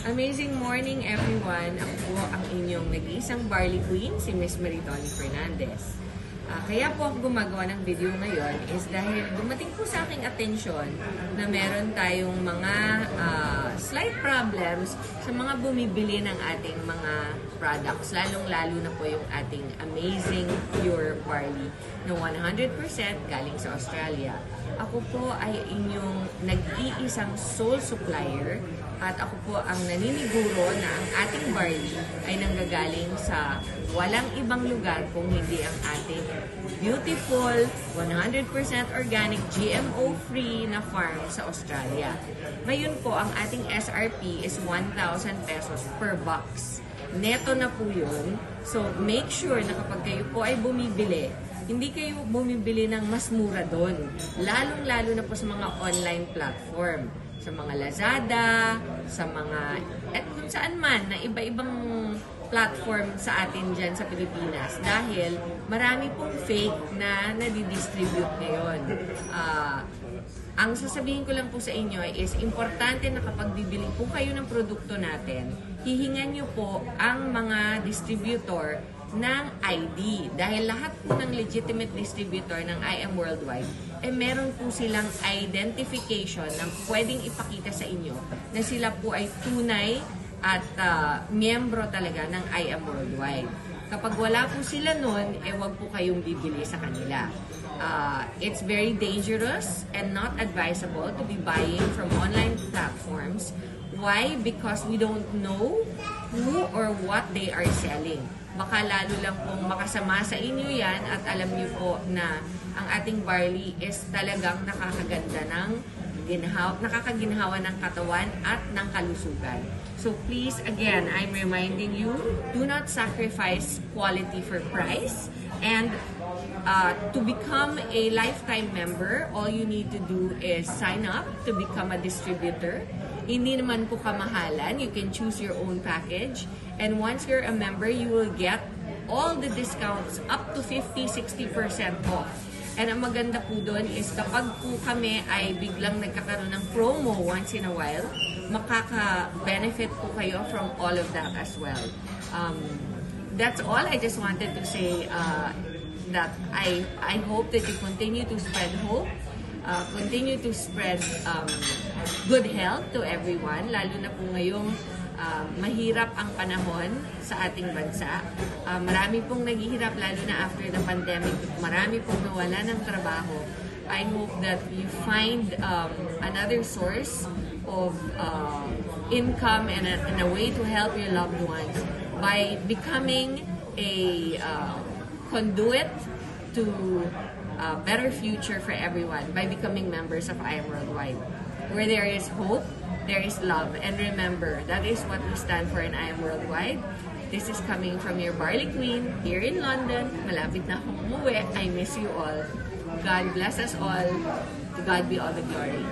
Amazing morning everyone! Ako po ang inyong nag-iisang Barley Queen, si Miss Maritoli Fernandez. Kaya po ako gumagawa ng video ngayon is dahil dumating po sa aking atensyon na meron tayong mga slight problems sa mga bumibili ng ating mga products, lalong-lalo na po yung ating amazing pure barley na 100% galing sa Australia. Ako po ay inyong nag-iisang sole supplier at ako po ang naniniguro na ang ating barley ay nanggagaling sa walang ibang lugar kung hindi ang ating beautiful, 100% organic, GMO-free na farm sa Australia. Ngayon po, ang ating SRP is 1,000 pesos per box. Neto na po yun. So, make sure na kapag kayo po ay bumibili, hindi kayo bumibili ng mas mura doon. Lalong-lalo na po sa mga online platform. Sa mga Lazada, sa mga, at kung saan man, na iba-ibang platform sa atin dyan sa Pilipinas. Dahil marami pong fake na nadidistribute ngayon. Ang sasabihin ko lang po sa inyo is importante na kapag bibili po kayo ng produkto natin, hihingan nyo po ang mga distributor ng ID. Dahil lahat po ng legitimate distributor ng IM Worldwide, meron po silang identification na pwedeng ipakita sa inyo na sila po ay tunay at miyembro talaga ng IM Worldwide. Kapag wala po sila nun, wag po kayong bibili sa kanila. It's very dangerous and not advisable to be buying from online platforms. Why? Because we don't know who or what they are selling. Baka lalo lang pong makasama sa inyo yan at alam niyo po na ang ating barley is talagang nakakaganda ng nakakaginhawa ng katawan at ng kalusugan. So please, again, I'm reminding you, do not sacrifice quality for price. And to become a lifetime member, all you need to do is sign up to become a distributor. Hindi naman po kamahalan. You can choose your own package. And once you're a member, you will get all the discounts up to 50-60% off. And ang maganda po doon is kapag po kami ay biglang nagkakaroon ng promo once in a while, makaka-benefit po kayo from all of that as well. That's all. I just wanted to say that I hope that you continue to spread hope, continue to spread good health to everyone, lalo na po ngayong mahirap ang panahon sa ating bansa. Marami pong naghihirap, lalo na after the pandemic. Marami pong nawala ng trabaho. I hope that you find another source of income and a way to help your loved ones by becoming a conduit to a better future for everyone by becoming members of IM Worldwide. Where there is hope, there is love. And remember, that is what we stand for in IM Worldwide. This is coming from your Barley Queen here in London. Malapit na akong umuwi. I miss you all. God bless us all. To God be all the glory.